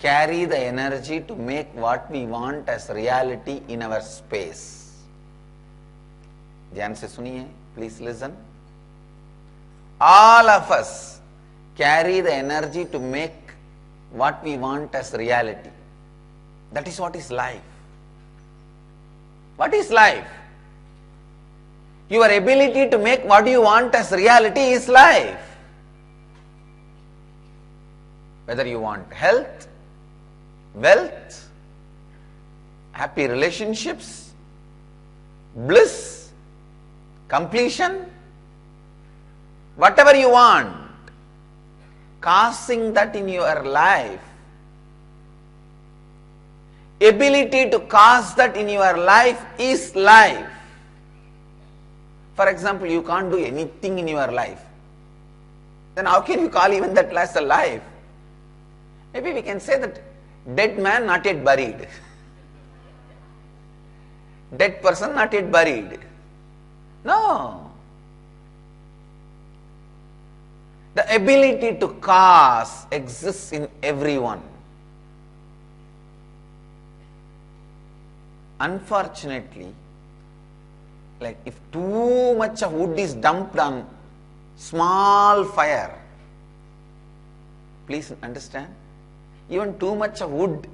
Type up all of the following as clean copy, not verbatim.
carry the energy to make what we want as reality in our space. ध्यान से सुनिए, please listen. All of us carry the energy to make what we want as reality. That is what is life. What is life? Your ability to make what you want as reality is life. Whether you want health, wealth, happy relationships, bliss, completion, whatever you want, causing that in your life, ability to cause that in your life is life. For example, you can't do anything in your life. Then how can you call even that as a life? Maybe we can say that dead man not yet buried. Dead person not yet buried. No. The ability to cause exists in everyone. Unfortunately, like if too much of wood is dumped on small fire, please understand, even too much of wood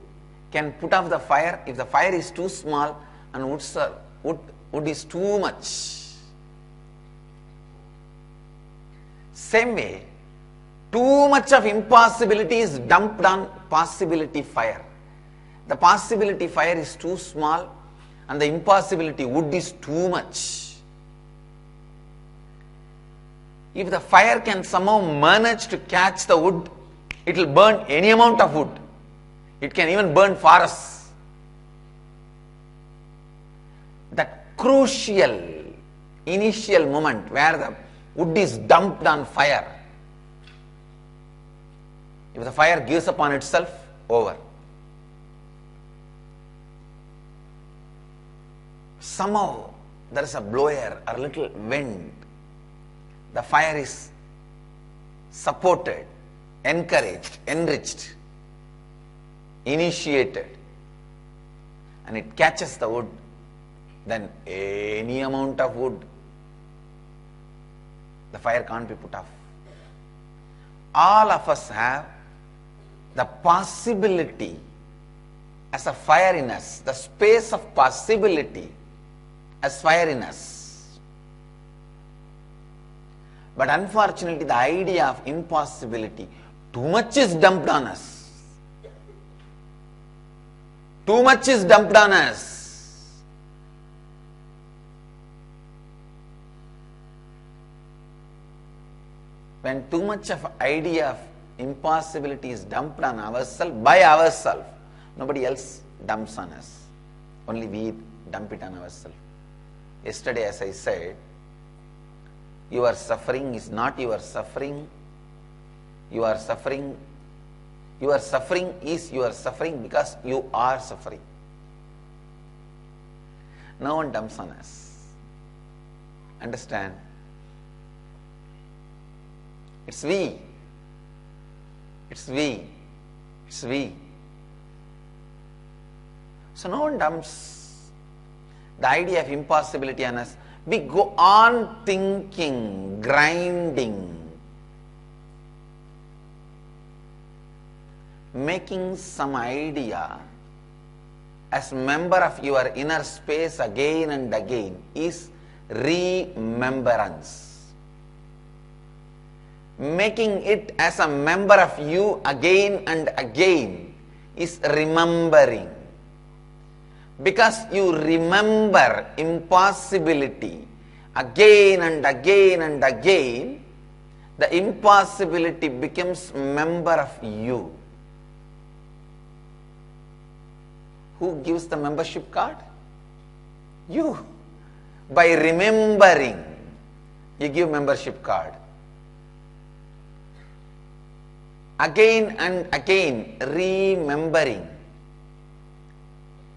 can put off the fire if the fire is too small and wood is too much. Same way, too much of impossibility is dumped on possibility fire. The possibility fire is too small and the impossibility wood is too much. If the fire can somehow manage to catch the wood, it will burn any amount of wood. It can even burn forests. That crucial initial moment where the wood is dumped on fire, if the fire gives upon itself, over. Somehow there is a blower or little wind, the fire is supported, encouraged, enriched, initiated, and it catches the wood, then any amount of wood, the fire can't be put off. All of us have the possibility as a fire in us, the space of possibility as fire in us. But unfortunately, the idea of impossibility, too much is dumped on us. Too much is dumped on us. When too much of idea of impossibility is dumped on ourselves, by ourselves, nobody else dumps on us. Only we dump it on ourselves. Yesterday, as I said, your suffering is not your suffering. Your suffering is your suffering because you are suffering. No one dumps on us. Understand? It's we. It's we. It's we. So no one dumps the idea of impossibility on us. We go on thinking, grinding, making some idea as member of your inner space again and again is remembrance. Making it as a member of you again and again is remembering. Because you remember impossibility again and again and again, the impossibility becomes member of you. Who gives the membership card? You. By remembering, you give membership card. Again and again, remembering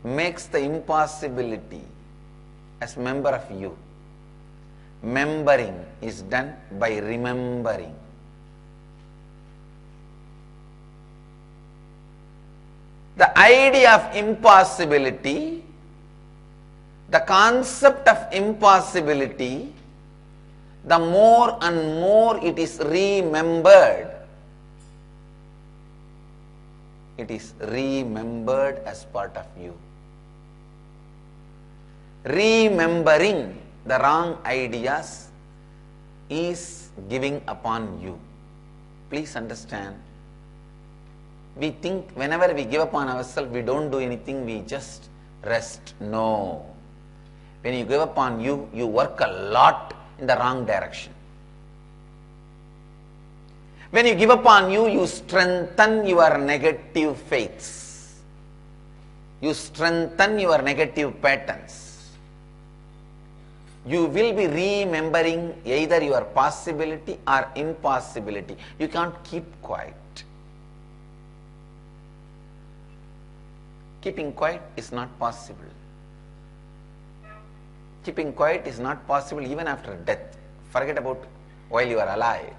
makes the impossibility as member of you. Membering is done by remembering. The idea of impossibility, the concept of impossibility, the more and more it is remembered, it is remembered as part of you. Remembering the wrong ideas is giving upon you. Please understand. We think whenever we give upon ourselves, we don't do anything, we just rest. No. When you give upon you, you work a lot in the wrong direction. When you give upon you, you strengthen your negative faiths. You strengthen your negative patterns. You will be remembering either your possibility or impossibility. You can't keep quiet. Keeping quiet is not possible. Keeping quiet is not possible even after death. Forget about while you are alive.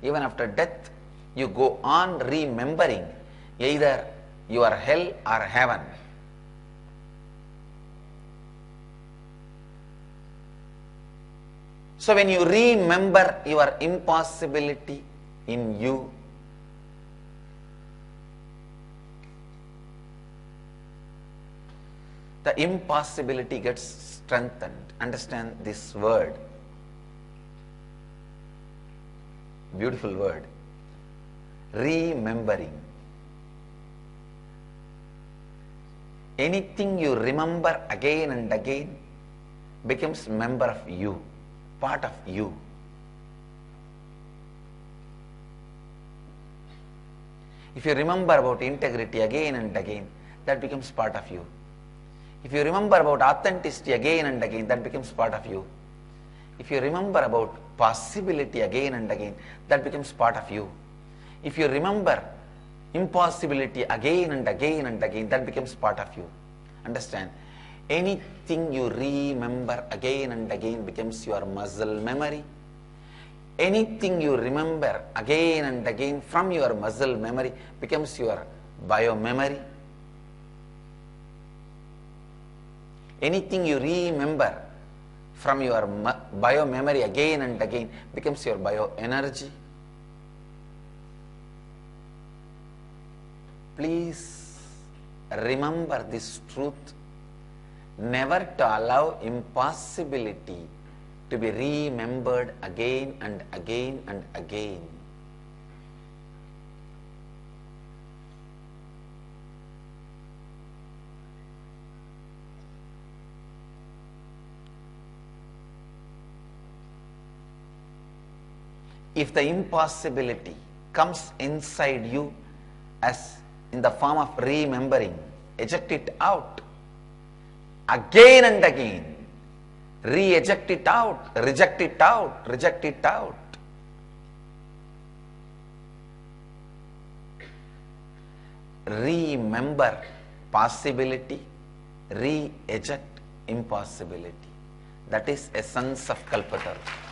Even after death, you go on remembering either your hell or heaven. So when you remember your impossibility in you, the impossibility gets strengthened. Understand this word. Beautiful word. Remembering. Anything you remember again and again becomes member of you, part of you. If you remember about integrity again and again, that becomes part of you. If you remember about authenticity again and again, that becomes part of you. If you remember about possibility again and again, that becomes part of you. If you remember impossibility again and again and again, that becomes part of you. Understand? Anything you remember again and again becomes your muscle memory. Anything you remember again and again from your muscle memory becomes your bio memory. Anything you remember from your bio memory again and again becomes your bio energy. Please remember this truth, never to allow impossibility to be remembered again and again and again. If the impossibility comes inside you as in the form of remembering, eject it out again and again. Re-eject it out, reject it out, reject it out. Remember possibility, re-eject impossibility. That is essence of Kalpataru.